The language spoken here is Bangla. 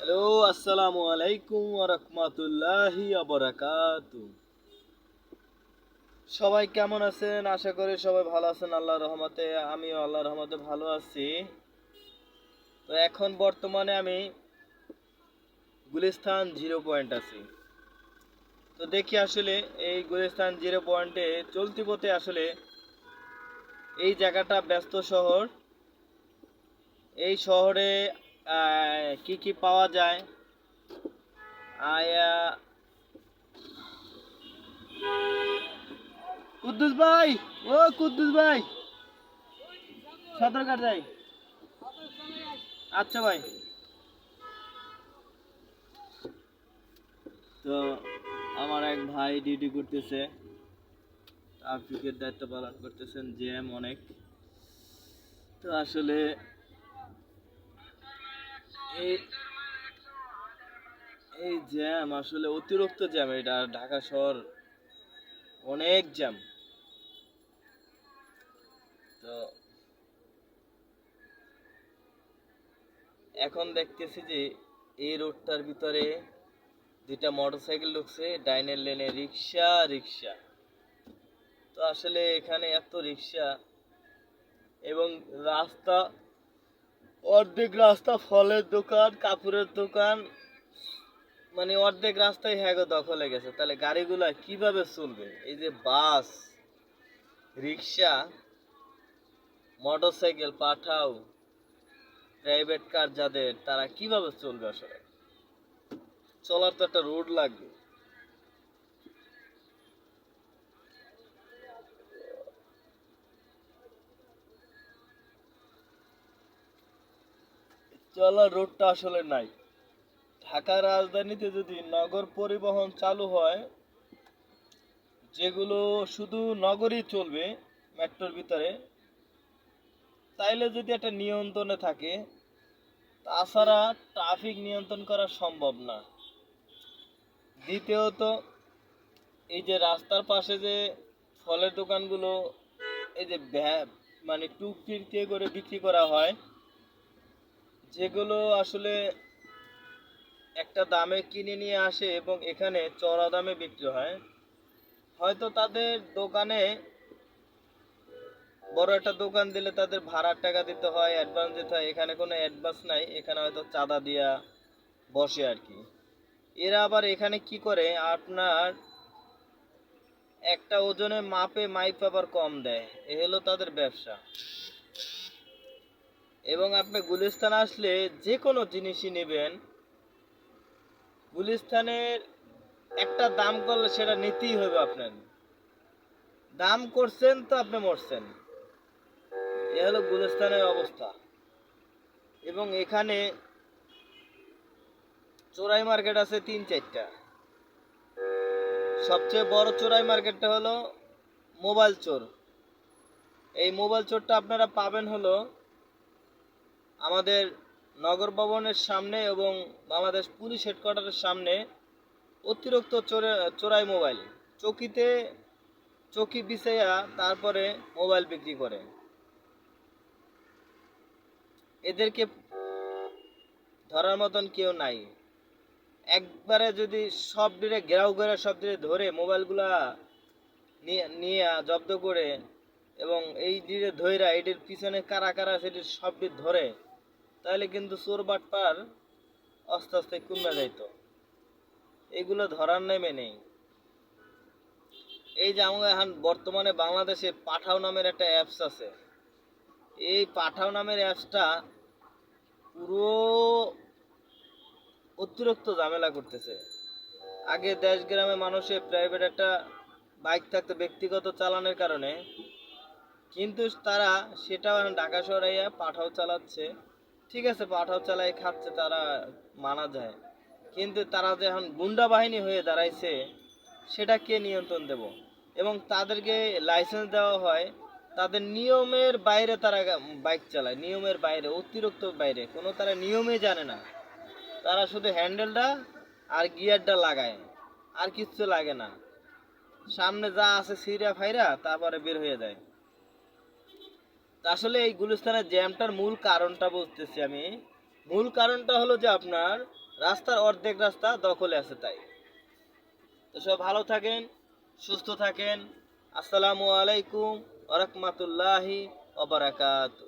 হ্যালো, আসসালামু আলাইকুম ওয়া রাহমাতুল্লাহি ওয়া বারাকাতু। সবাই কেমন আছেন? আশা করি সবাই ভালো আছেন আল্লাহর রহমতে। আমিও আল্লাহর রহমতে ভালো আছি। তো এখন বর্তমানে আমি গুলিস্তান জিরো পয়েন্ট আছি। তো দেখি আসলে এই গুলিস্তান জিরো পয়েন্টে চলতি পথে আসলে এই জায়গাটা ব্যস্ত শহর। এই শহরে কি কি পাওয়া যায়? আয়া কুদ্দুস ভাই, ও কুদ্দুস ভাই, সদরঘাট যাই। আচ্ছা ভাই। তো আমার এক ভাই ডিউটি করতেছে, ট্রাফিকের দায়িত্ব পালন করতেছেন, জ্যাম অনেক। তো আসলে এই এই জ্যাম আসলে অতিরিক্ত জ্যাম, এটা ঢাকা শহর অনেক জ্যাম। তো এখন দেখতেছি যে এই রোডটার ভিতরে দুইটা মোটরসাইকেল ঢুকছে, ডাইনের লেনে রিক্সা রিক্সা। তো আসলে এখানে এত রিক্সা এবং রাস্তা, অর্ধেক রাস্তা ফলের দোকান, কাপড়ের দোকান, মানে অর্ধেক রাস্তায় হ্যাঁ দখলে গেছে। তাহলে গাড়িগুলা কিভাবে চলবে? এই যে বাস, রিক্সা, মোটরসাইকেল, পাঠাও, প্রাইভেট কার যাদের, তারা কিভাবে চলবে আসলে? চলার তো একটা রোড লাগবে। চলার রোডটা আসলে নাই। ঢাকা রাজধানীতে যদি নগর পরিবহন চালু হয়, যেগুলো শুধু নগরই চলবে মেট্রোর ভিতরে, তাইলে যদি একটা নিয়ন্ত্রণে থাকে, তাছাড়া ট্রাফিক নিয়ন্ত্রণ করা সম্ভব না। দ্বিতীয়ত, এই যে রাস্তার পাশে যে ফলের দোকানগুলো, এই যে মানে টুকটিকে করে বিক্রি করা হয়, যেগুলো আসলে একটা দামে কিনে নিয়ে আসে এবং এখানে চড়া দামে বিক্রি হয়। হয়তো তাদের দোকানে, বড় একটা দোকান দিলে তাদের ভাড়ার টাকা দিতে হয়, অ্যাডভান্স দিতে হয়। এখানে কোনো অ্যাডভান্স নাই, এখানে হয়তো চাঁদা দিয়া বসে আর কি। এরা আবার এখানে কি করে, আপনার একটা ওজনে মাপে মাইপ আবার কম দেয়। এ হলো তাদের ব্যবসা। এবং আপনি গুলিস্তান আসলে যে কোনো জিনিসই নেবেন, গুলিস্তানের একটা দাম করলে সেটা নিতেই হবে আপনার। দাম করছেন তো আপনি মরছেন। এ হলো গুলিস্তানের অবস্থা। এবং এখানে চোরাই মার্কেট আছে 3-4টা। সবচেয়ে বড় চোরাই মার্কেটটা হলো মোবাইল চোর। এই মোবাইল চোরটা আপনারা পাবেন হলো আমাদের নগর ভবনের সামনে এবং বাংলাদেশ পুলিশ হেডকোয়ার্টারের সামনে। অতিরিক্ত চোরাই মোবাইল চকিতে, চকি বিছাইয়া তারপরে মোবাইল বিক্রি করে। এদেরকে ধরার মতন কেউ নাই। একবারে যদি সব দিনে ঘেরাও করে সব দিনে ধরে মোবাইলগুলা নিয়ে নিয়ে জব্দ করে, এবং এই দিকে ধইরা এটির পিছনে কারা কারা সেটি সবটি ধরে, তাহলে কিন্তু চোর বাটপার আস্তে আস্তে কমে যাইতো। এগুলো ধরার নেমে নেই। এই যে আমাদের এখন বর্তমানে বাংলাদেশে পাঠাও নামের একটা অ্যাপস আছে। এই পাঠাও নামের অ্যাপসটা পুরো অতিরিক্ত ঝামেলা করতেছে। আগে দেশ গ্রামে মানুষের প্রাইভেট একটা বাইক থাকতো ব্যক্তিগত চালানোর কারণে, কিন্তু তারা সেটাও এখন ঢাকা শহরে পাঠাও চালাচ্ছে। ঠিক আছে, পাঠাও চালাই খাচ্ছে, তারা মানা যায়। কিন্তু তারা যে এখন গুন্ডা বাহিনী হয়ে দাঁড়াইছে, সেটা কে নিয়ন্ত্রণ দেব? এবং তাদেরকে লাইসেন্স দেওয়া হয়, তাদের নিয়মের বাইরে তারা বাইক চালায়, নিয়মের বাইরে, অতিরিক্ত বাইরে, কোনো তারা নিয়মই জানে না। তারা শুধু হ্যান্ডেলটা আর গিয়ারটা লাগায়, আর কিচ্ছু লাগে না। সামনে যা আছে সিরা ফাইরা তারপরে বের হয়ে যায়। আসলে এই গুলিস্তানের জ্যামটার মূল কারণটা বলতেছি আমি। মূল কারণটা হলো যে আপনার রাস্তার অর্ধেক রাস্তা দখলে আছে তাই। তো সব ভালো থাকেন, সুস্থ থাকেন। আসসালামু আলাইকুম ওয়া রাহমাতুল্লাহি ওয়া বারাকাতুহু।